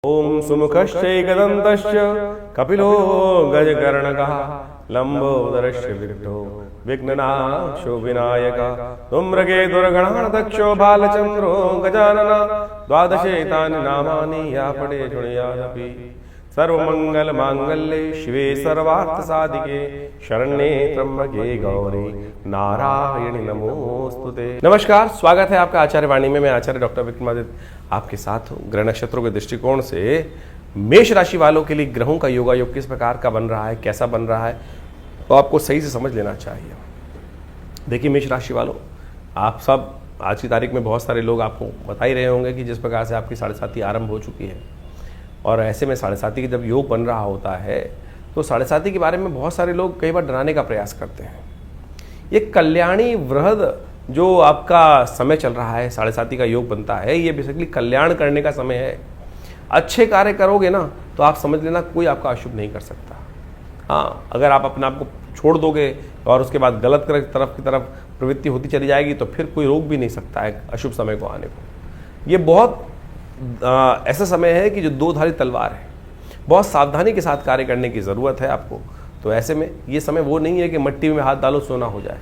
ओम सुमुखश्चैकदन्तश्च कपिलो गजकर्णकः लम्बोदरश्च विघ्नो विघ्ननाशो विनायकः धूम्रकेतुर्गणाध्यक्षो बालचन्द्रो गजानन द्वादशेतानि नामानि या पठे शृणुयादपि सर्वमंगल मांगल्ये शिवे सर्वार्थसाधिके शरण्ये त्र्यंबके गौरी नारायणी नमोस्तुते। नमस्कार, स्वागत है आपका आचार्य वाणी में। मैं आचार्य डॉक्टर विक्रमादित्य आपके साथ हूँ। ग्रह नक्षत्रों के दृष्टिकोण से मेष राशि वालों के लिए ग्रहों का योगायोग किस प्रकार का बन रहा है, कैसा बन रहा है, तो आपको सही से समझ लेना चाहिए। देखिए मेष राशि वालों, आप सब आज की तारीख में बहुत सारे लोग आपको बता ही रहे होंगे कि जिस प्रकार से आपकी 7.5 आरंभ हो चुकी है, और ऐसे में 7.5 की जब योग बन रहा होता है तो 7.5 के बारे में बहुत सारे लोग कई बार डराने का प्रयास करते हैं। ये कल्याणी वृहद जो आपका समय चल रहा है, 7.5 का योग बनता है, ये बेसिकली कल्याण करने का समय है। अच्छे कार्य करोगे ना तो आप समझ लेना कोई आपका अशुभ नहीं कर सकता। हाँ, अगर आप अपने आप को छोड़ दोगे और उसके बाद गलत तरफ की तरफ प्रवृत्ति होती चली जाएगी तो फिर कोई रोक भी नहीं सकता है अशुभ समय को आने को। ये बहुत ऐसा समय है कि जो दो धारी तलवार है, बहुत सावधानी के साथ कार्य करने की ज़रूरत है आपको। तो ऐसे में ये समय वो नहीं है कि मिट्टी में हाथ डालो सोना हो जाए,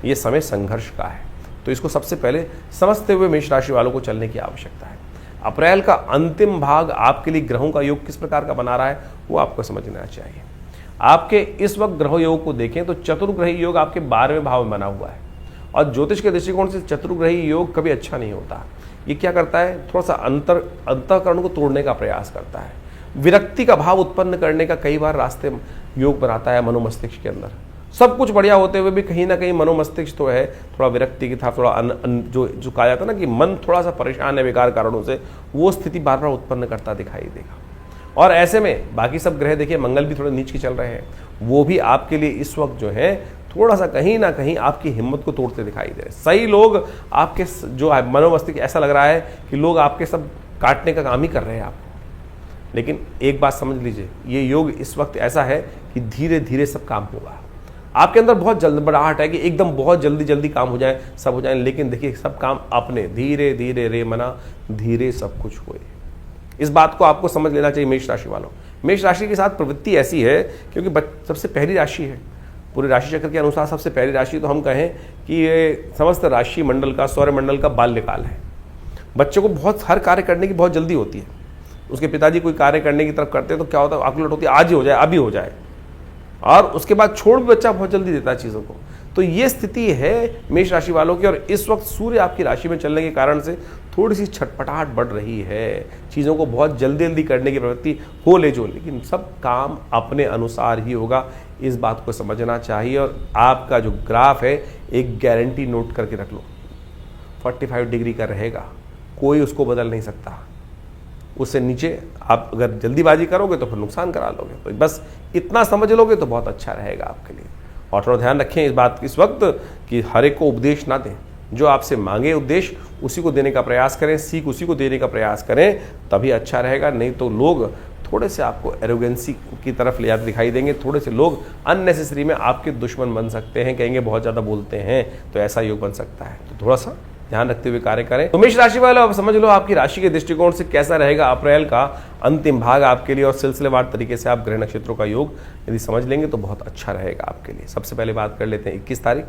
ये समय संघर्ष का है। तो इसको सबसे पहले समझते हुए मेष राशि वालों को चलने की आवश्यकता है। अप्रैल का अंतिम भाग आपके लिए ग्रहों का योग किस प्रकार का बना रहा है वो आपको समझना चाहिए। आपके इस वक्त ग्रह योग को देखें तो चतुर्ग्रही योग आपके 12वें भाव में बना हुआ है, और ज्योतिष के दृष्टिकोण से चतुर्ग्रही योग कभी अच्छा नहीं होता। ये क्या करता है, थोड़ा सा अंतःकरण को तोड़ने का प्रयास करता है, विरक्ति का भाव उत्पन्न करने का कई बार रास्ते योग बनाता है मनोमस्तिष्क के अंदर। सब कुछ बढ़िया होते हुए भी कहीं ना कहीं मनोमस्तिष्क तो है थोड़ा विरक्ति की था, थोड़ा जो कहा जाता है ना कि मन थोड़ा सा परेशान है बेकार कारणों से, वो स्थिति बार बार उत्पन्न करता दिखाई देगा। और ऐसे में बाकी सब ग्रह देखिए, मंगल भी थोड़े नीच के चल रहे हैं, वो भी आपके लिए इस वक्त जो है थोड़ा सा कहीं ना कहीं आपकी हिम्मत को तोड़ते दिखाई दे रहे। सही लोग आपके जो है मनोमस्तिष्क ऐसा लग रहा है कि लोग आपके सब काटने का काम ही कर रहे हैं आपको। लेकिन एक बात समझ लीजिए, ये योग इस वक्त ऐसा है कि धीरे धीरे सब काम होगा। आपके अंदर बहुत जल्दबाहट है कि एकदम बहुत जल्दी काम हो जाए, सब हो जाए, लेकिन देखिए सब काम अपने धीरे धीरे रे मना धीरे सब कुछ हुए। इस बात को आपको समझ लेना चाहिए मेष राशि वालों। मेष राशि के साथ प्रवृत्ति ऐसी है क्योंकि सबसे पहली राशि है पूरे राशि चक्र के अनुसार, सबसे पहली राशि तो हम कहें कि ये समस्त राशि मंडल का, सौर मंडल का बाल्यकाल है। बच्चों को बहुत हर कार्य करने की बहुत जल्दी होती है। उसके पिताजी कोई कार्य करने की तरफ करते हैं तो क्या होता है, आकुलट होती है, आज ही हो जाए, अभी हो जाए, और उसके बाद छोड़ भी बच्चा बहुत जल्दी देता है चीज़ों को। तो ये स्थिति है मेष राशि वालों की, और इस वक्त सूर्य आपकी राशि में चलने के कारण से थोड़ी सी छटपटाहट बढ़ रही है। चीज़ों को बहुत जल्दी करने की प्रवृत्ति हो ले जो, लेकिन सब काम अपने अनुसार ही होगा, इस बात को समझना चाहिए। और आपका जो ग्राफ है एक गारंटी नोट करके रख लो, 45 डिग्री का रहेगा, कोई उसको बदल नहीं सकता। उससे नीचे आप अगर जल्दीबाजी करोगे तो फिर नुकसान करा लोगे। तो बस इतना समझ लोगे तो बहुत अच्छा रहेगा आपके लिए। और थोड़ा ध्यान रखें इस बात इस वक्त कि हर एक को उपदेश ना दें, जो आपसे मांगे उपदेश उसी को देने का प्रयास करें, सीख उसी को देने का प्रयास करें, तभी अच्छा रहेगा। नहीं तो लोग थोड़े से आपको एरोगेंसी की तरफ ले जाते दिखाई देंगे। थोड़े से लोग अननेसेसरी में आपके दुश्मन बन सकते हैं, कहेंगे बहुत ज़्यादा बोलते हैं, तो ऐसा योग बन सकता है। तो थोड़ा सा ध्यान रखते हुए कार्य करें। तो मेष राशि वालों, अब समझ लो आपकी राशि के दृष्टिकोण से कैसा रहेगा अप्रैल का अंतिम भाग आपके लिए, और सिलसिलेवार तरीके से आप ग्रह नक्षत्रों का योग यदि समझ लेंगे तो बहुत अच्छा रहेगा आपके लिए। सबसे पहले बात कर लेते हैं 21 तारीख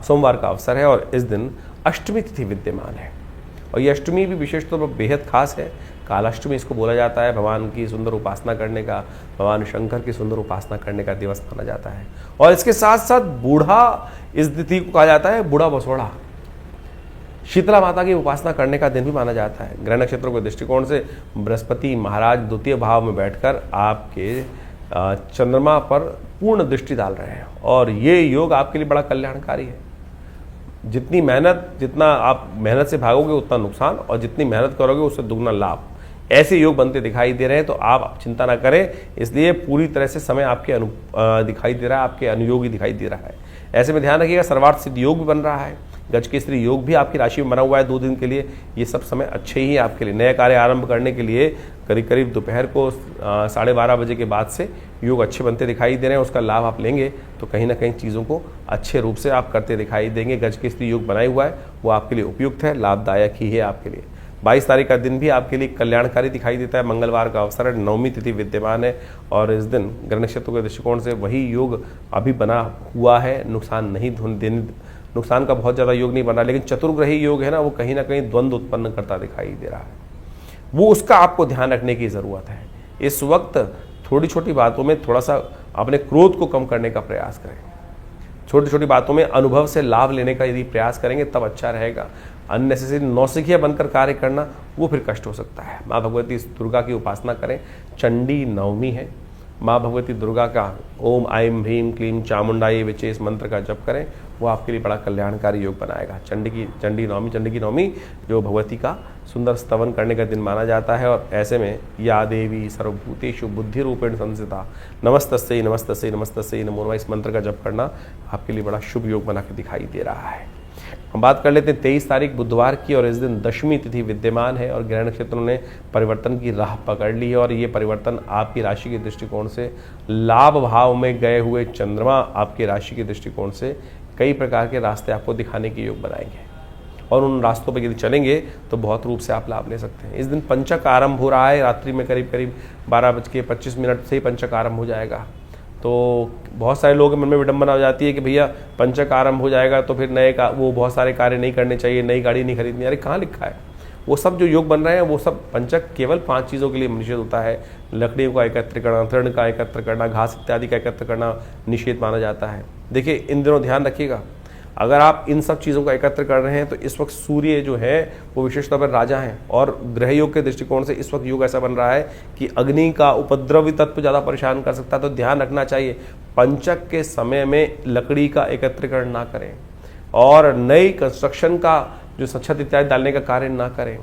सोमवार का अवसर है, और इस दिन अष्टमी तिथि विद्यमान है। और ये अष्टमी भी विशेष तौर पर बेहद खास है। कालाष्टमी इसको बोला जाता है, भगवान की सुंदर उपासना करने का, भगवान शंकर की सुंदर उपासना करने का दिवस माना जाता है। और इसके साथ साथ बूढ़ा, इस तिथि को कहा जाता है बूढ़ा बसोड़ा, शीतला माता की उपासना करने का दिन भी माना जाता है। ग्रह नक्षत्रों के दृष्टिकोण से बृहस्पति महाराज द्वितीय भाव में बैठकर आपके चंद्रमा पर पूर्ण दृष्टि डाल रहे हैं, और ये योग आपके लिए बड़ा कल्याणकारी है। जितना आप मेहनत से भागोगे उतना नुकसान, और जितनी मेहनत करोगे उससे दुगना लाभ, ऐसे योग बनते दिखाई दे रहे हैं। तो आप चिंता ना करें, इसलिए पूरी तरह से समय आपके दिखाई दे रहा है, आपके अनुयोगी दिखाई दे रहा है। ऐसे में ध्यान रखिएगा, सर्वार्थ सिद्ध योग भी बन रहा है, गजकेसरी योग भी आपकी राशि में बना हुआ है 2 दिन के लिए। ये सब समय अच्छे ही है आपके लिए। नए कार्य आरंभ करने के लिए करीब दोपहर को 12:30 बजे के बाद से योग अच्छे बनते दिखाई दे रहे हैं। उसका लाभ आप लेंगे तो कहीं ना कहीं चीज़ों को अच्छे रूप से आप करते दिखाई देंगे। गजकेसरी योग बनाया हुआ है, वो आपके लिए उपयुक्त है, लाभदायक ही है आपके लिए। 22 तारीख का दिन भी आपके लिए कल्याणकारी दिखाई देता है। मंगलवार का अवसर है, 9वीं तिथि विद्यमान है और इस दिन ग्रह नक्षत्रों के दृष्टिकोण से वही योग अभी बना हुआ है। नुकसान का बहुत ज़्यादा योग नहीं बना, लेकिन चतुर्ग्रही योग है ना, वो कहीं ना कहीं द्वंद्व उत्पन्न करता दिखाई दे रहा है। वो उसका आपको ध्यान रखने की ज़रूरत है। इस वक्त छोटी छोटी बातों में थोड़ा सा अपने क्रोध को कम करने का प्रयास करें। छोटी छोटी बातों में अनुभव से लाभ लेने का यदि प्रयास करेंगे तब अच्छा रहेगा। अननेसेसरी नौसिखिया बनकर कार्य करना वो फिर कष्ट हो सकता है। माँ भगवती दुर्गा की उपासना करें। चंडी नवमी है, माँ भगवती दुर्गा का ओम आइम ह्रीम क्लीम चामुंडाई विचे इस मंत्र का जप करें, वो आपके लिए बड़ा कल्याणकारी योग बनाएगा। चंडी की नवमी जो भगवती का सुंदर स्तवन करने का दिन माना जाता है और ऐसे में या देवी सर्वभूतेषु बुद्धि रूपेण संस्थिता नमस्तस्यै नमस्तस्यै नमस्तस्यै नमो नमः इस मंत्र का जप करना आपके लिए बड़ा शुभ योग बना के दिखाई दे रहा है। हम बात कर लेते हैं 23 तारीख बुधवार की और इस दिन दशमी तिथि विद्यमान है और ग्रह नक्षत्रों ने परिवर्तन की राह पकड़ ली है और ये परिवर्तन आपकी राशि के दृष्टिकोण से लाभ भाव में गए हुए चंद्रमा आपकी राशि के दृष्टिकोण से कई प्रकार के रास्ते आपको दिखाने के योग बनाएंगे और उन रास्तों पर यदि चलेंगे तो बहुत रूप से आप लाभ ले सकते हैं। इस दिन पंचक आरंभ हो रहा है, रात्रि में करीब 12:25 से ही पंचक आरंभ हो जाएगा। तो बहुत सारे लोगों के मन में विडंबना हो जाती है कि भैया पंचक आरंभ हो जाएगा तो फिर वो बहुत सारे कार्य नहीं करने चाहिए, नई गाड़ी नहीं खरीदनी। अरे कहाँ लिखा है? वो सब जो योग बन रहे हैं वो सब पंचक केवल 5 चीज़ों के लिए निषेध होता है। लकड़ियों का एकत्र करना, तृण का एकत्र करना, घास इत्यादि का एकत्र करना निषेध माना जाता है। देखिए इन दिनों ध्यान रखिएगा, अगर आप इन सब चीज़ों का एकत्र कर रहे हैं तो इस वक्त सूर्य जो है वो विशेष तौर पर राजा हैं और ग्रह योग के दृष्टिकोण से इस वक्त योग ऐसा बन रहा है कि अग्नि का उपद्रवी तत्व ज़्यादा परेशान कर सकता है। तो ध्यान रखना चाहिए पंचक के समय में लकड़ी का एकत्रीकरण ना करें और नई कंस्ट्रक्शन का जो छत इत्यादि डालने का कार्य ना करें।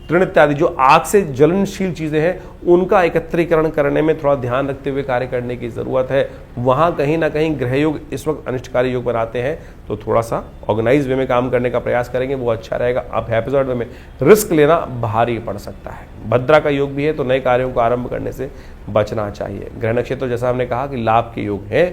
तृण इत्यादि जो आग से ज्वलनशील चीज़ें हैं उनका एकत्रीकरण करने में थोड़ा ध्यान रखते हुए कार्य करने की ज़रूरत है। वहाँ कहीं ना कहीं ग्रह योग इस वक्त अनिष्टकारी योग बनाते हैं, तो थोड़ा सा ऑर्गेनाइज वे में काम करने का प्रयास करेंगे, वो अच्छा रहेगा। अब एपिसोड में रिस्क लेना भारी पड़ सकता है। भद्रा का योग भी है तो नए कार्यों को आरंभ करने से बचना चाहिए। ग्रह नक्षत्र जैसा हमने कहा कि लाभ के योग है,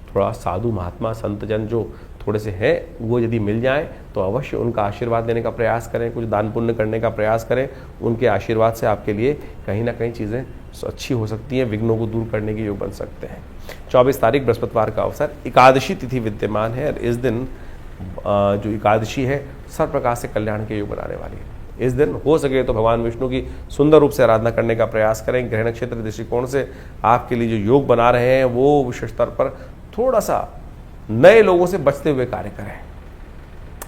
थोड़ा साधु महात्मा संतजन जो थोड़े से हैं वो यदि मिल जाएं तो अवश्य उनका आशीर्वाद देने का प्रयास करें, कुछ दान पुण्य करने का प्रयास करें। उनके आशीर्वाद से आपके लिए कहीं ना कहीं चीज़ें अच्छी हो सकती हैं, विघ्नों को दूर करने के योग बन सकते हैं। 24 तारीख बृहस्पतिवार का अवसर, एकादशी तिथि विद्यमान है और इस दिन जो एकादशी है सर्व प्रकार से कल्याण के योग बनाने वाली है। इस दिन हो सके तो भगवान विष्णु की सुंदर रूप से आराधना करने का प्रयास करें। ग्रह नक्षत्र दृष्टिकोण से आपके लिए जो योग बना रहे हैं वो विशेष स्तर पर थोड़ा सा नए लोगों से बचते हुए कार्य करें।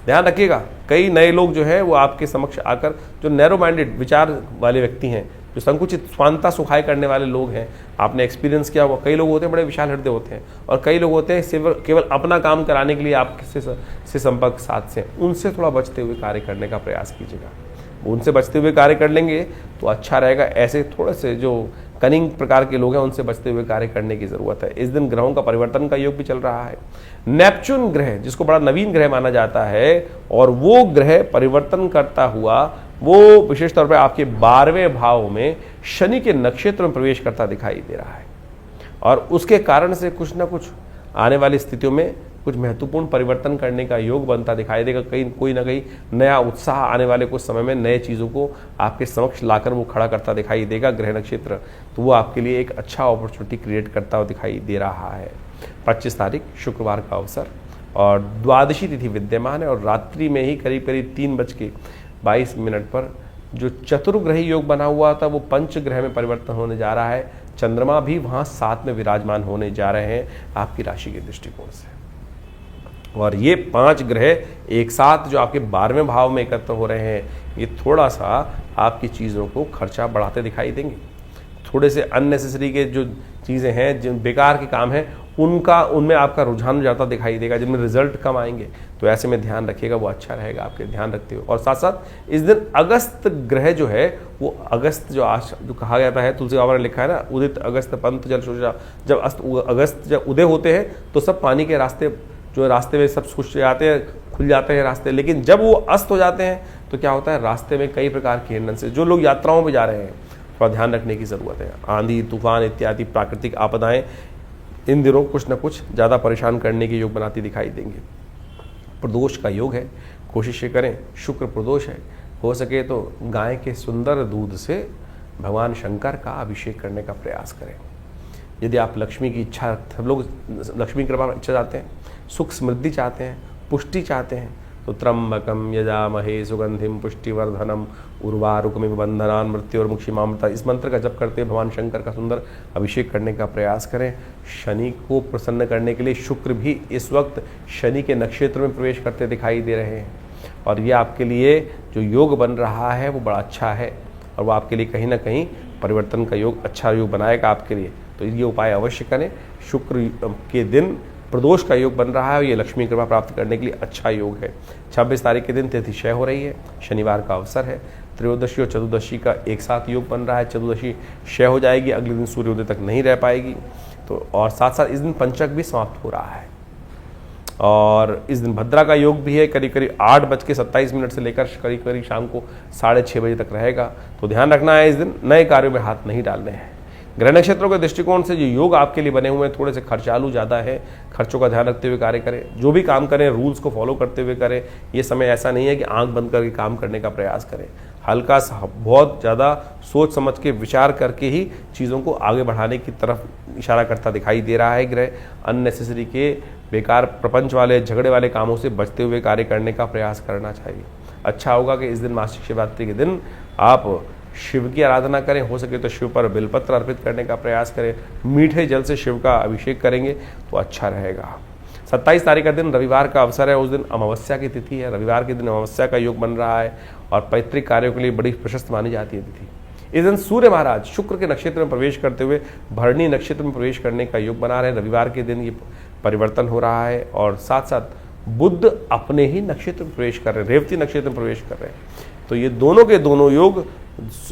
ध्यान रखिएगा कई नए लोग जो है वो आपके समक्ष आकर जो नैरो माइंडेड विचार वाले व्यक्ति हैं, जो संकुचित स्वांता सुखाय करने वाले लोग हैं, आपने एक्सपीरियंस किया होगा। कई लोग होते हैं बड़े विशाल हृदय होते हैं और कई लोग होते हैं केवल अपना काम कराने के लिए आपसे संपर्क साध से, उनसे थोड़ा बचते हुए कार्य करने का प्रयास कीजिएगा। उनसे बचते हुए कार्य कर लेंगे तो अच्छा रहेगा। ऐसे थोड़े से जो कनिंग प्रकार के लोग हैं उनसे बचते हुए कार्य करने की जरूरत है। इस दिन ग्रहों का परिवर्तन का योग भी चल रहा है। नेपच्यून ग्रह जिसको बड़ा नवीन ग्रह माना जाता है और वो ग्रह परिवर्तन करता हुआ वो विशेष तौर पर आपके 12वें भाव में शनि के नक्षत्र में प्रवेश करता दिखाई दे रहा है और उसके कारण से कुछ ना कुछ आने वाली स्थितियों में कुछ महत्वपूर्ण परिवर्तन करने का योग बनता दिखाई देगा। कहीं कोई ना कहीं नया उत्साह आने वाले कुछ समय में नए चीज़ों को आपके समक्ष लाकर वो खड़ा करता दिखाई देगा ग्रह नक्षत्र, तो वो आपके लिए एक अच्छा अपॉर्चुनिटी क्रिएट करता हुआ दिखाई दे रहा है। 25 तारीख शुक्रवार का अवसर और द्वादशी तिथि विद्यमान है और रात्रि में ही करीब 3:22 पर जो चतुर्ग्रही योग बना हुआ था वो पंचग्रह में परिवर्तन होने जा रहा है। चंद्रमा भी वहाँ साथ में विराजमान होने जा रहे हैं आपकी राशि के दृष्टिकोण से और ये 5 ग्रह एक साथ जो आपके 12वें भाव में एकत्र हो रहे हैं, ये थोड़ा सा आपकी चीज़ों को खर्चा बढ़ाते दिखाई देंगे। थोड़े से अननेसेसरी के जो चीज़ें हैं, जिन बेकार के काम हैं, उनमें आपका रुझान ज़्यादा दिखाई देगा, जिनमें रिजल्ट कम आएंगे। तो ऐसे में ध्यान रखिएगा, वो अच्छा रहेगा आपके ध्यान रखते हुए। और साथ साथ इस दिन अगस्त ग्रह जो है वो अगस्त जो आज जो कहा जाता है, तुलसी बाबा ने लिखा है ना, उदित अगस्त पंथ जल शोषा। जब अगस्त जब उदय होते हैं तो सब पानी के रास्ते जो रास्ते में सब सूख जाते हैं, खुल जाते हैं रास्ते, लेकिन जब वो अस्त हो जाते हैं तो क्या होता है, रास्ते में कई प्रकार के हिंडन से जो लोग यात्राओं में जा रहे हैं थोड़ा ध्यान रखने की ज़रूरत है। आंधी तूफान इत्यादि प्राकृतिक आपदाएं इन दिनों कुछ न कुछ ज़्यादा परेशान करने के योग बनाती दिखाई देंगे। प्रदोष का योग है, कोशिश करें, शुक्र प्रदोष है, हो सके तो गाय के सुंदर दूध से भगवान शंकर का अभिषेक करने का प्रयास करें। यदि आप लक्ष्मी की इच्छा, सब लोग लक्ष्मी कृपा इच्छा चाहते हैं, सुख समृद्धि चाहते हैं, पुष्टि चाहते हैं, तो त्र्यंबकम यजामहे सुगंधिम पुष्टिवर्धनम उर्वारुकमिव बंधनान मृत्योर्मुक्षीमामृता, इस मंत्र का जप करते भगवान शंकर का सुंदर अभिषेक करने का प्रयास करें। शनि को प्रसन्न करने के लिए शुक्र भी इस वक्त शनि के नक्षत्र में प्रवेश करते दिखाई दे रहे हैं, और ये आपके लिए जो योग बन रहा है वो बड़ा अच्छा है, और वो आपके लिए कहीं ना कहीं परिवर्तन का योग, अच्छा योग बनाएगा आपके लिए। तो ये उपाय अवश्य करें। शुक्र के दिन प्रदोष का योग बन रहा है, ये लक्ष्मी कृपा प्राप्त करने के लिए अच्छा योग है। 26 तारीख के दिन तिथि क्षय हो रही है, शनिवार का अवसर है। त्रयोदशी और चतुर्दशी का एक साथ योग बन रहा है, चतुर्दशी क्षय हो जाएगी, अगले दिन सूर्योदय तक नहीं रह पाएगी। तो और साथ साथ इस दिन पंचक भी समाप्त हो रहा है, और इस दिन भद्रा का योग भी है, करीब करीब 8:27 से लेकर करीब करीब शाम को 6:30 बजे तक रहेगा। तो ध्यान रखना है, इस दिन नए कार्यों में हाथ नहीं डालने हैं। ग्रह नक्षत्रों के दृष्टिकोण से जो योग आपके लिए बने हुए हैं, थोड़े से खर्चालू ज़्यादा है, खर्चों का ध्यान रखते हुए कार्य करें। जो भी काम करें रूल्स को फॉलो करते हुए करें। ये समय ऐसा नहीं है कि आंख बंद करके काम करने का प्रयास करें। हल्का सा, बहुत ज़्यादा सोच समझ के विचार करके ही चीज़ों को आगे बढ़ाने की तरफ इशारा करता दिखाई दे रहा है ग्रह। अननेसेसरी के बेकार प्रपंच वाले, झगड़े वाले कामों से बचते हुए कार्य करने का प्रयास करना चाहिए। अच्छा होगा कि इस दिन मासिक शिवरात्रि के दिन आप शिव की आराधना करें, हो सके तो शिव पर बेलपत्र अर्पित करने का प्रयास करें। मीठे जल से शिव का अभिषेक करेंगे तो अच्छा रहेगा। 27 तारीख का दिन रविवार का अवसर है, उस दिन अमावस्या की तिथि है। रविवार के दिन अमावस्या का योग बन रहा है, और पैतृक कार्यों के लिए बड़ी प्रशस्त मानी जाती है तिथि। इस दिन सूर्य महाराज शुक्र के नक्षत्र में प्रवेश करते हुए भरणी नक्षत्र में प्रवेश करने का योग बना रहे हैं। रविवार के दिन ये परिवर्तन हो रहा है, और साथ साथ बुध अपने ही नक्षत्र में प्रवेश कर रहे हैं, रेवती नक्षत्र में प्रवेश कर रहे हैं। तो ये दोनों के दोनों योग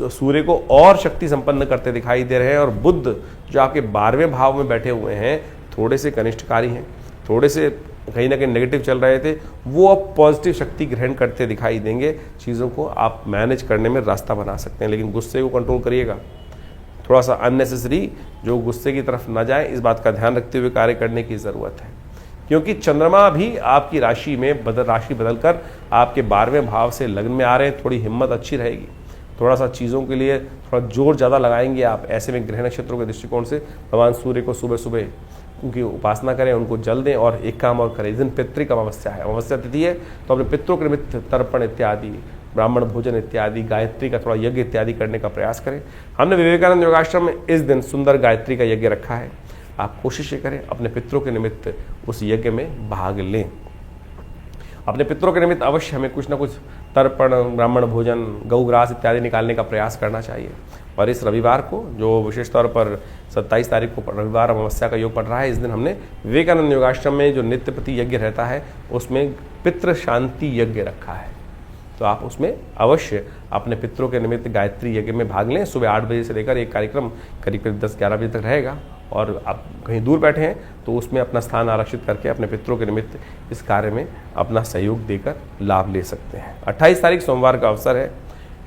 सूर्य को और शक्ति संपन्न करते दिखाई दे रहे हैं। और बुध जो आपके 12वें भाव में बैठे हुए हैं, थोड़े से कनिष्ठकारी हैं, थोड़े से कहीं ना कहीं नेगेटिव चल रहे थे, वो अब पॉजिटिव शक्ति ग्रहण करते दिखाई देंगे। चीज़ों को आप मैनेज करने में रास्ता बना सकते हैं, लेकिन गुस्से को कंट्रोल करिएगा। थोड़ा सा अननेसेसरी जो गुस्से की तरफ न जाए, इस बात का ध्यान रखते हुए कार्य करने की ज़रूरत है। क्योंकि चंद्रमा भी आपकी राशि में राशि बदलकर आपके 12वें भाव से लग्न में आ रहे हैं। थोड़ी हिम्मत अच्छी रहेगी, थोड़ा सा चीज़ों के लिए थोड़ा जोर ज़्यादा लगाएंगे आप। ऐसे में ग्रह नक्षत्रों के दृष्टिकोण से भगवान सूर्य को सुबह सुबह उनकी उपासना करें, उनको जल दें। और एक काम और करें, इस दिन पितृक अमावस्या है, अमावस्या तिथि है, तो अपने पितरों के निमित्त तर्पण इत्यादि, ब्राह्मण भोजन इत्यादि, गायत्री का थोड़ा यज्ञ इत्यादि करने का प्रयास करें। हमने विवेकानंद योगाश्रम में इस दिन सुंदर गायत्री का यज्ञ रखा है। आप कोशिश करें अपने पितरों के निमित्त उस यज्ञ में भाग लें। अपने पितरों के निमित्त अवश्य हमें कुछ ना कुछ तर्पण, ब्राह्मण भोजन, गौग्रास इत्यादि निकालने का प्रयास करना चाहिए। और इस रविवार को, जो विशेष तौर पर 27 तारीख को रविवार अमावस्या का योग पड़ रहा है, इस दिन हमने विवेकानंद योगाश्रम में जो नित्य प्रति यज्ञ रहता है उसमें पितृ शांति यज्ञ रखा है। तो आप उसमें अवश्य अपने पितरों के निमित्त गायत्री यज्ञ में भाग लें। सुबह 8 बजे से लेकर एक कार्यक्रम करीब करीब 10-11 बजे तक रहेगा, और आप कहीं दूर बैठे हैं तो उसमें अपना स्थान आरक्षित करके अपने पितरों के निमित्त इस कार्य में अपना सहयोग देकर लाभ ले सकते हैं। 28 तारीख सोमवार का अवसर है,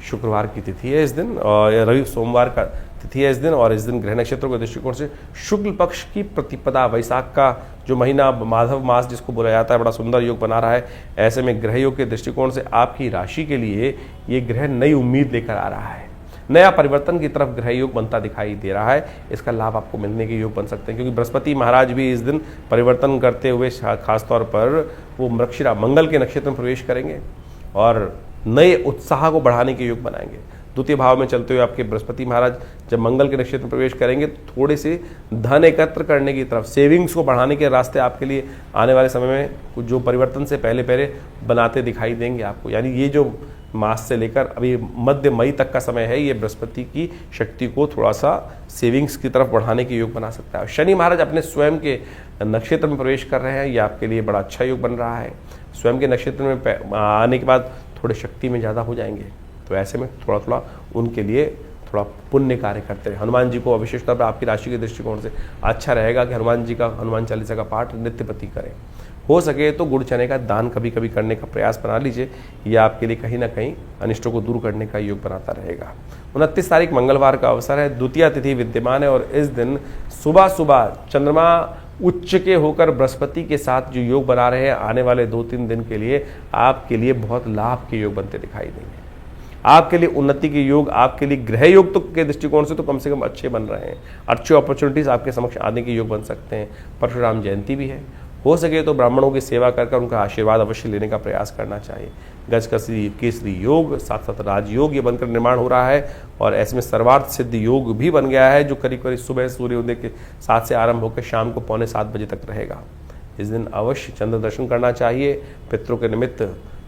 शुक्रवार की तिथि है इस दिन, और सोमवार का तिथि है इस दिन। और इस दिन ग्रह नक्षत्रों के दृष्टिकोण से शुक्ल पक्ष की प्रतिपदा, वैशाख का जो महीना, माधव मास जिसको बोला जाता है, बड़ा सुंदर योग बना रहा है। ऐसे में ग्रह योग के दृष्टिकोण से आपकी राशि के लिए ये ग्रह नई उम्मीद लेकर आ रहा है, नया परिवर्तन की तरफ ग्रह योग बनता दिखाई दे रहा है। इसका लाभ आपको मिलने के योग बन सकते हैं, क्योंकि बृहस्पति महाराज भी इस दिन परिवर्तन करते हुए खासतौर पर वो मृगशिरा मंगल के नक्षत्र में प्रवेश करेंगे और नए उत्साह को बढ़ाने के योग बनाएंगे। द्वितीय भाव में चलते हुए आपके बृहस्पति महाराज जब मंगल के नक्षत्र में प्रवेश करेंगे, थोड़े से धन एकत्र करने की तरफ, सेविंग्स को बढ़ाने के रास्ते आपके लिए आने वाले समय में कुछ जो परिवर्तन से पहले पहले बनाते दिखाई देंगे आपको। यानी ये जो मास से लेकर अभी मध्य मई तक का समय है, ये बृहस्पति की शक्ति को थोड़ा सा सेविंग्स की तरफ बढ़ाने के योग बना सकता है। शनि महाराज अपने स्वयं के नक्षत्र में प्रवेश कर रहे हैं, ये आपके लिए बड़ा अच्छा योग बन रहा है। स्वयं के नक्षत्र में आने के बाद थोड़े शक्ति में ज़्यादा हो जाएंगे, तो ऐसे में थोड़ा थोड़ा उनके लिए थोड़ा पुण्य कार्य करते हैं। हनुमान जी को विशेष तौर पर आपकी राशि के दृष्टिकोण से अच्छा रहेगा कि हनुमान जी का, हनुमान चालीसा का पाठ नित्य प्रति करें। हो सके तो गुड़ चने का दान कभी कभी करने का प्रयास बना लीजिए, यह आपके लिए कहीं ना कहीं अनिष्टों को दूर करने का योग बनाता रहेगा। 29 तारीख मंगलवार का अवसर है, द्वितीया तिथि विद्यमान है, और इस दिन सुबह सुबह चंद्रमा उच्च के होकर बृहस्पति के साथ जो योग बना रहे हैं, आने वाले 2-3 दिन के लिए आपके लिए बहुत लाभ के योग बनते दिखाई देंगे। आपके लिए उन्नति के योग, आपके लिए ग्रह योग तो के दृष्टिकोण से तो कम से कम अच्छे बन रहे हैं। अच्छे अपॉर्चुनिटीज आपके समक्ष आने के योग बन सकते हैं। परशुराम जयंती भी है, हो सके तो ब्राह्मणों की सेवा कर उनका आशीर्वाद अवश्य लेने का प्रयास करना चाहिए। गज केसरी योग, साथ साथ राजयोग ये बनकर निर्माण हो रहा है और ऐसे में सर्वार्थ सिद्ध योग भी बन गया है, जो करीब करीब सुबह सूर्योदय के 7 से आरंभ होकर शाम को 6:45 बजे तक रहेगा। इस दिन अवश्य चंद्र दर्शन करना चाहिए, पितरों के निमित्त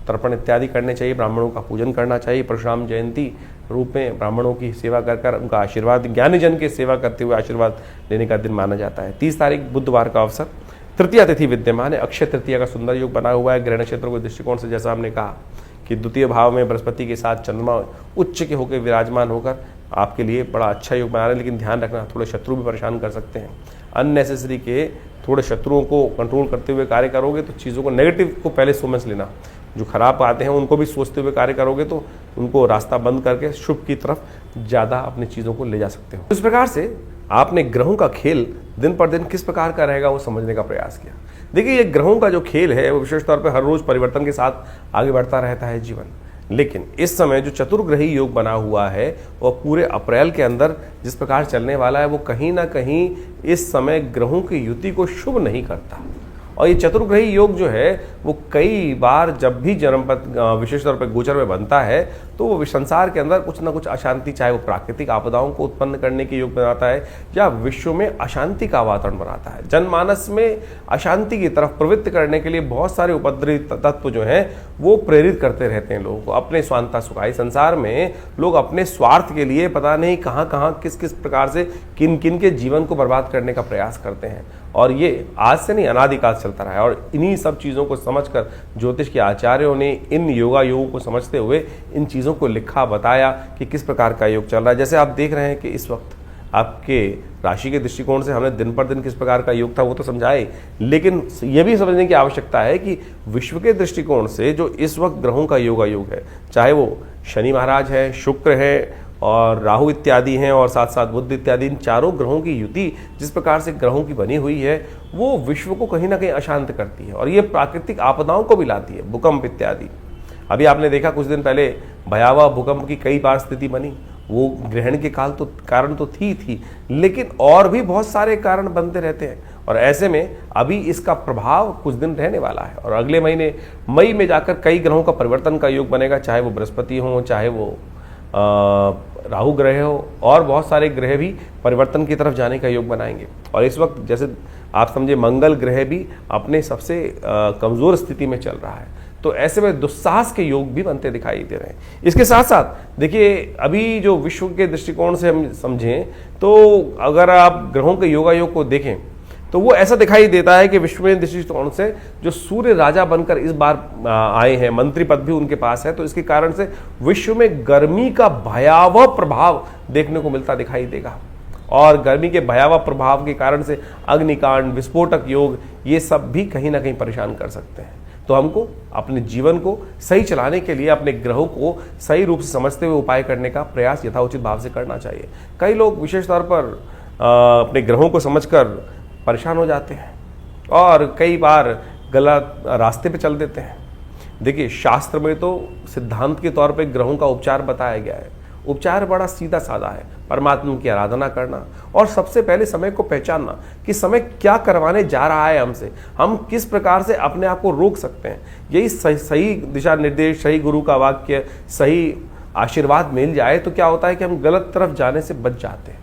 तर्पण इत्यादि करने चाहिए, ब्राह्मणों का पूजन करना चाहिए। परशुराम जयंती रूप में ब्राह्मणों की सेवा कर उनका आशीर्वाद, ज्ञानीजन की सेवा करते हुए आशीर्वाद लेने का दिन माना जाता है। 30 तारीख बुधवार का अवसर, तृतीया तिथि विद्यमान है, अक्षय तृतीया का सुंदर योग बना हुआ है। ग्रह नक्षत्रों के दृष्टिकोण से जैसा हमने कहा कि द्वितीय भाव में बृहस्पति के साथ चंद्रमा उच्च के होकर विराजमान होकर आपके लिए बड़ा अच्छा योग बना रहे हैं, लेकिन ध्यान रखना थोड़े शत्रु भी परेशान कर सकते हैं। अननेसेसरी के थोड़े शत्रुओं को कंट्रोल करते हुए कार्य करोगे तो चीज़ों को, नेगेटिव को पहले समझ लेना, जो खराब आते हैं उनको भी सोचते हुए कार्य करोगे तो उनको रास्ता बंद करके शुभ की तरफ ज़्यादा अपनी चीज़ों को ले जा सकते हो। इस प्रकार से आपने ग्रहों का खेल दिन पर दिन किस प्रकार का रहेगा वो समझने का प्रयास किया। देखिए, ये ग्रहों का जो खेल है वो विशेष तौर पर हर रोज परिवर्तन के साथ आगे बढ़ता रहता है जीवन, लेकिन इस समय जो चतुर्ग्रही योग बना हुआ है वो पूरे अप्रैल के अंदर जिस प्रकार चलने वाला है वो कहीं ना कहीं इस समय ग्रहों की युति को शुभ नहीं करता। और ये चतुर्ग्रही योग जो है वो कई बार जब भी जन्मपथ विशेष तौर पर गोचर में बनता है तो वो संसार के अंदर कुछ ना कुछ अशांति, चाहे वो प्राकृतिक आपदाओं को उत्पन्न करने के योग बनाता है या विश्व में अशांति का वातावरण बनाता है। जनमानस में अशांति की तरफ प्रवृत्त करने के लिए बहुत सारे उपद्रवी तत्व जो हैं वो प्रेरित करते रहते हैं लोगों को अपने स्वांता सुखाई। संसार में लोग अपने स्वार्थ के लिए पता नहीं कहाँ कहाँ किस किस प्रकार से किन किन के जीवन को बर्बाद करने का प्रयास करते हैं, और ये आज से नहीं अनादिकाल चलता रहा है। और इन्हीं सब चीज़ों को समझकर ज्योतिष के आचार्यों ने इन योगा योगों को समझते हुए इन चीज़ों को लिखा, बताया कि किस प्रकार का योग चल रहा है। जैसे आप देख रहे हैं कि इस वक्त आपके राशि के दृष्टिकोण से हमने दिन पर दिन किस प्रकार का योग था वो तो समझाए, लेकिन ये भी समझने की आवश्यकता है कि विश्व के दृष्टिकोण से जो इस वक्त ग्रहों का योगा योग है, चाहे वो शनि महाराज है, शुक्र है और राहु इत्यादि हैं और साथ साथ बुध इत्यादि, इन चारों ग्रहों की युति जिस प्रकार से ग्रहों की बनी हुई है वो विश्व को कहीं ना कहीं अशांत करती है और ये प्राकृतिक आपदाओं को भी लाती है, भूकंप इत्यादि। अभी आपने देखा कुछ दिन पहले भयावह भूकंप की कई बार स्थिति बनी, वो ग्रहण के कारण तो थी, लेकिन और भी बहुत सारे कारण बनते रहते हैं और ऐसे में अभी इसका प्रभाव कुछ दिन रहने वाला है और अगले महीने मई में जाकर कई ग्रहों का परिवर्तन का योग बनेगा, चाहे वो बृहस्पति हो, चाहे वो राहु ग्रह हो, और बहुत सारे ग्रह भी परिवर्तन की तरफ जाने का योग बनाएंगे। और इस वक्त जैसे आप समझे मंगल ग्रह भी अपने सबसे कमजोर स्थिति में चल रहा है, तो ऐसे में दुस्साहस के योग भी बनते दिखाई दे रहे हैं। इसके साथ साथ देखिए, अभी जो विश्व के दृष्टिकोण से हम समझें तो अगर आप ग्रहों के योगा योग को देखें तो वो ऐसा दिखाई देता है कि विश्व में दृष्टिकोण से जो सूर्य राजा बनकर इस बार आए हैं, मंत्री पद भी उनके पास है, तो इसके कारण से विश्व में गर्मी का भयावह प्रभाव देखने को मिलता दिखाई देगा और गर्मी के भयावह प्रभाव के कारण से अग्निकांड, विस्फोटक योग, ये सब भी कहीं ना कहीं परेशान कर सकते हैं। तो हमको अपने जीवन को सही चलाने के लिए अपने ग्रहों को सही रूप से समझते हुए उपाय करने का प्रयास यथाउचित भाव से करना चाहिए। कई लोग विशेष तौर पर अपने ग्रहों को समझकर परेशान हो जाते हैं और कई बार गलत रास्ते पे चल देते हैं। देखिए, शास्त्र में तो सिद्धांत के तौर पे ग्रहों का उपचार बताया गया है। उपचार बड़ा सीधा साधा है, परमात्मा की आराधना करना और सबसे पहले समय को पहचानना कि समय क्या करवाने जा रहा है हमसे, हम किस प्रकार से अपने आप को रोक सकते हैं। यही सही दिशा निर्देश, सही गुरु का वाक्य, सही आशीर्वाद मिल जाए तो क्या होता है कि हम गलत तरफ जाने से बच जाते हैं।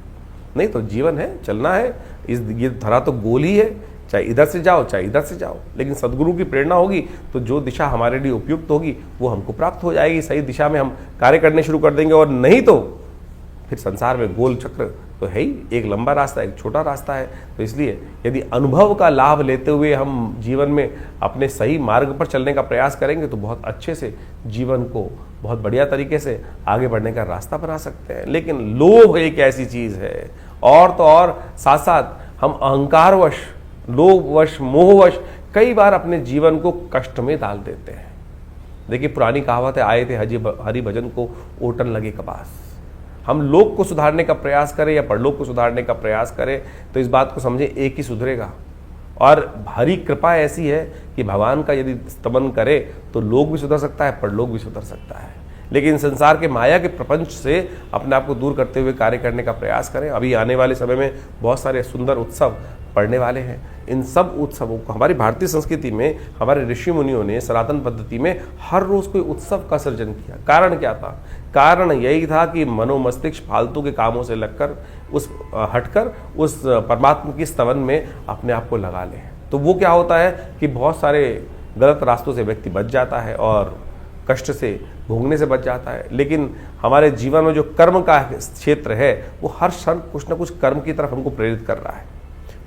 नहीं तो जीवन है, चलना है, ये धरा तो गोल ही है, चाहे इधर से जाओ चाहे इधर से जाओ, लेकिन सदगुरु की प्रेरणा होगी तो जो दिशा हमारे लिए उपयुक्त होगी वो हमको प्राप्त हो जाएगी। सही दिशा में हम कार्य करने शुरू कर देंगे, और नहीं तो फिर संसार में गोल चक्र तो है ही, एक लंबा रास्ता एक छोटा रास्ता है। तो इसलिए यदि अनुभव का लाभ लेते हुए हम जीवन में अपने सही मार्ग पर चलने का प्रयास करेंगे तो बहुत अच्छे से जीवन को बहुत बढ़िया तरीके से आगे बढ़ने का रास्ता बना सकते हैं। लेकिन लोभ एक ऐसी चीज है, और तो और साथ साथ हम अहंकारवश, लोभवश, मोहवश कई बार अपने जीवन को कष्ट में डाल देते हैं। देखिए, पुरानी कहावत है, आए थे हरि भजन को ओटन लगे कपास। हम लोक को सुधारने का प्रयास करें या परलोक को सुधारने का प्रयास करें तो इस बात को समझे एक ही सुधरेगा, और हरि कृपा ऐसी है कि भगवान का यदि स्तमन करे तो लोक भी सुधर सकता है, परलोक भी सुधर सकता है। लेकिन संसार के माया के प्रपंच से अपने आप को दूर करते हुए कार्य करने का प्रयास करें। अभी आने वाले समय में बहुत सारे सुंदर उत्सव पड़ने वाले हैं। इन सब उत्सवों को हमारी भारतीय संस्कृति में हमारे ऋषि मुनियों ने सनातन पद्धति में हर रोज कोई उत्सव का सृजन किया। कारण क्या था? कारण यही था कि मनोमस्तिष्क फालतू के कामों से लगकर हटकर उस परमात्मा की स्तवन में अपने आप को लगा लें। तो वो क्या होता है कि बहुत सारे गलत रास्तों से व्यक्ति बच जाता है और कष्ट से भोगने से बच जाता है। लेकिन हमारे जीवन में जो कर्म का क्षेत्र है वो हर क्षण कुछ न कुछ कर्म की तरफ हमको प्रेरित कर रहा है।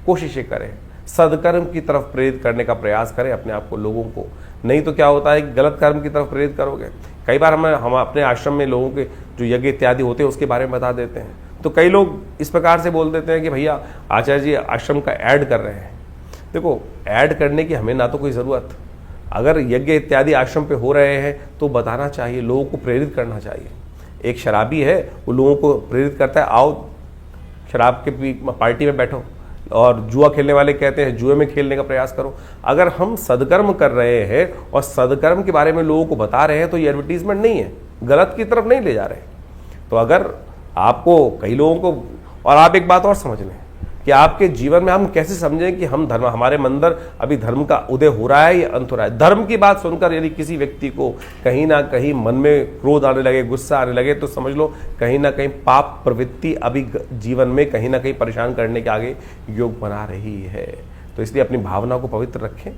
कोशिशें करें, सदकर्म की तरफ प्रेरित करने का प्रयास करें अपने आप को, लोगों को। नहीं तो क्या होता है कि गलत कर्म की तरफ प्रेरित करोगे। कई बार हम अपने आश्रम में लोगों के जो यज्ञ इत्यादि होते हैं उसके बारे में बता देते हैं, तो कई लोग इस प्रकार से बोल देते हैं कि भैया आचार्य जी आश्रम का ऐड कर रहे हैं। देखो, ऐड करने की हमें ना तो कोई ज़रूरत, अगर यज्ञ इत्यादि आश्रम पे हो रहे हैं तो बताना चाहिए, लोगों को प्रेरित करना चाहिए। एक शराबी है, वो लोगों को प्रेरित करता है, आओ शराब के पार्टी में बैठो, और जुआ खेलने वाले कहते हैं जुए में खेलने का प्रयास करो। अगर हम सदकर्म कर रहे हैं और सदकर्म के बारे में लोगों को बता रहे हैं तो ये एडवर्टीजमेंट नहीं है, गलत की तरफ नहीं ले जा रहे। तो अगर आपको कई लोगों को, और आप एक बात और समझ लें कि आपके जीवन में हम कैसे समझें कि हम धर्म, हमारे अंदर अभी धर्म का उदय हो रहा है या अंत हो रहा है। धर्म की बात सुनकर यदि किसी व्यक्ति को कहीं ना कहीं मन में क्रोध आने लगे, गुस्सा आने लगे, तो समझ लो कहीं ना कहीं पाप प्रवृत्ति अभी जीवन में कहीं ना कहीं परेशान करने के आगे योग बना रही है। तो इसलिए अपनी भावना को पवित्र रखें।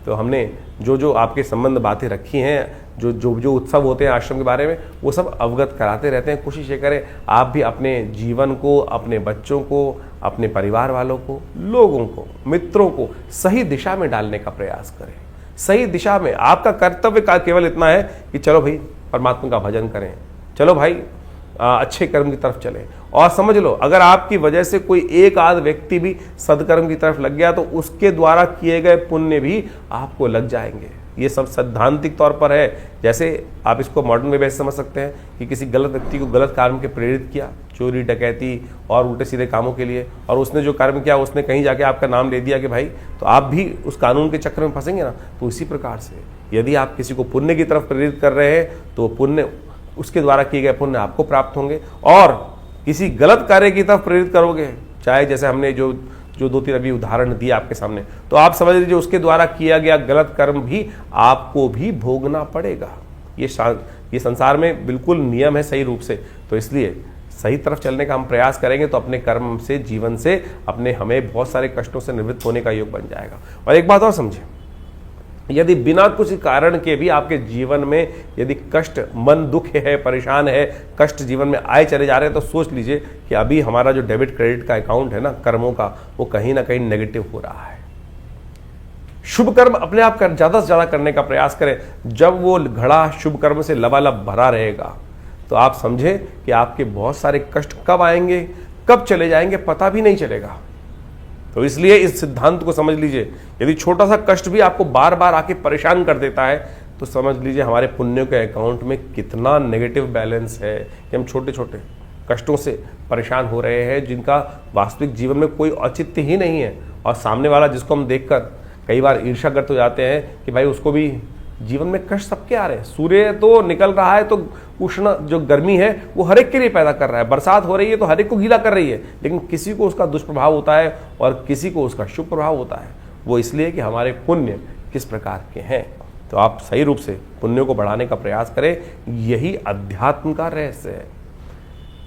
तो हमने जो जो आपके संबंध बातें रखी हैं, जो जो जो उत्सव होते हैं आश्रम के बारे में, वो सब अवगत कराते रहते हैं। कोशिश ये करें आप भी अपने जीवन को, अपने बच्चों को, अपने परिवार वालों को, लोगों को, मित्रों को सही दिशा में डालने का प्रयास करें। सही दिशा में आपका कर्तव्य का केवल इतना है कि चलो भाई परमात्मा का भजन करें, चलो भाई अच्छे कर्म की तरफ चलें। और समझ लो अगर आपकी वजह से कोई एक आध व्यक्ति भी सदकर्म की तरफ लग गया तो उसके द्वारा किए गए पुण्य भी आपको लग जाएंगे। ये सब सैद्धांतिक तौर पर है। जैसे आप इसको मॉडर्न में वैसे समझ सकते हैं कि किसी गलत व्यक्ति को गलत काम के प्रेरित किया, चोरी डकैती और उल्टे सीधे कामों के लिए, और उसने जो कर्म किया उसने कहीं जाके आपका नाम ले दिया कि भाई, तो आप भी उस कानून के चक्कर में फंसेंगे ना। तो इसी प्रकार से यदि आप किसी को पुण्य की तरफ प्रेरित कर रहे हैं तो पुण्य, उसके द्वारा किए गए पुण्य आपको प्राप्त होंगे। और किसी गलत कार्य की तरफ प्रेरित करोगे, चाहे जैसे हमने जो 2-3 अभी उदाहरण दिए आपके सामने, तो आप समझ लीजिए उसके द्वारा किया गया गलत कर्म भी आपको भी भोगना पड़ेगा। ये संसार में बिल्कुल नियम है सही रूप से। तो इसलिए सही तरफ चलने का हम प्रयास करेंगे तो अपने कर्म से, जीवन से हमें बहुत सारे कष्टों से निवृत्त होने का योग बन जाएगा। और एक बात और समझें, यदि बिना कुछ कारण के भी आपके जीवन में यदि कष्ट, मन दुख है, परेशान है, कष्ट जीवन में आए चले जा रहे हैं, तो सोच लीजिए कि अभी हमारा जो डेबिट क्रेडिट का अकाउंट है ना कर्मों का, वो कहीं ना कहीं नेगेटिव हो रहा है। शुभ कर्म अपने आप ज्यादा से ज्यादा करने का प्रयास करें। जब वो घड़ा शुभ कर्म से लबालब भरा रहेगा तो आप समझे कि आपके बहुत सारे कष्ट कब आएंगे, कब चले जाएंगे, पता भी नहीं चलेगा। तो इसलिए इस सिद्धांत को समझ लीजिए, यदि छोटा सा कष्ट भी आपको बार बार आके परेशान कर देता है तो समझ लीजिए हमारे पुण्यों के अकाउंट में कितना नेगेटिव बैलेंस है कि हम छोटे छोटे कष्टों से परेशान हो रहे हैं, जिनका वास्तविक जीवन में कोई औचित्य ही नहीं है। और सामने वाला जिसको हम देखकर कई बार ईर्ष्याग्रस्त हो जाते हैं कि भाई उसको भी जीवन में कष्ट सबके आ रहे हैं। सूर्य तो निकल रहा है तो उष्ण जो गर्मी है वो हर एक के लिए पैदा कर रहा है, बरसात हो रही है तो हर एक को गीला कर रही है, लेकिन किसी को उसका दुष्प्रभाव होता है और किसी को उसका शुभ प्रभाव होता है। वो इसलिए कि हमारे पुण्य किस प्रकार के हैं। तो आप सही रूप से पुण्यों को बढ़ाने का प्रयास करें, यही अध्यात्म का रहस्य है।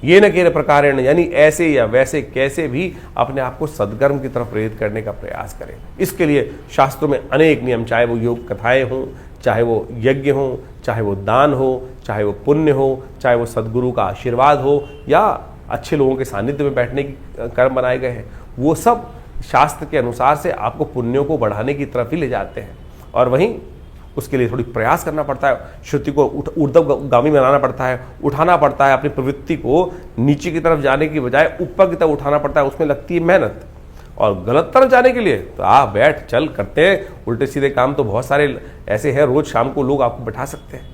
ये न केवल प्रकारेण, यानी ऐसे या वैसे कैसे भी अपने आप को सद्कर्म की तरफ प्रेरित करने का प्रयास करें। इसके लिए शास्त्रों में अनेक नियम, चाहे वो योग कथाएं हों, चाहे वो यज्ञ हो, चाहे वो दान हो, चाहे वो पुण्य हो, चाहे वो सद्गुरु का आशीर्वाद हो, या अच्छे लोगों के सानिध्य में बैठने की कर्म बनाए गए हैं, वो सब शास्त्र के अनुसार से आपको पुण्यों को बढ़ाने की तरफ ही ले जाते हैं। और वहीं उसके लिए थोड़ी प्रयास करना पड़ता है, श्रुति को ऊर्ध्वगामी बनाना पड़ता है, उठाना पड़ता है, अपनी प्रवृत्ति को नीचे की तरफ जाने की बजाय ऊपर की तरफ उठाना पड़ता है, उसमें लगती है मेहनत। और गलत तरफ जाने के लिए तो आप बैठ चल करते हैं, उल्टे सीधे काम तो बहुत सारे ऐसे हैं, रोज शाम को लोग आपको बैठा सकते हैं।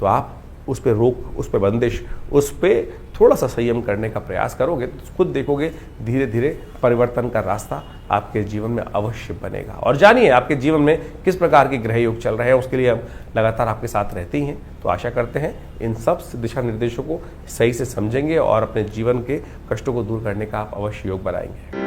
तो आप उस पर रोक, उस पर बंदिश, उस पर थोड़ा सा संयम करने का प्रयास करोगे तो खुद देखोगे धीरे धीरे परिवर्तन का रास्ता आपके जीवन में अवश्य बनेगा। और जानिए आपके जीवन में किस प्रकार के ग्रह योग चल रहे हैं, उसके लिए हम लगातार आपके साथ रहते ही हैं। तो आशा करते हैं इन सब दिशा निर्देशों को सही से समझेंगे और अपने जीवन के कष्टों को दूर करने का आप अवश्य योग बनाएंगे।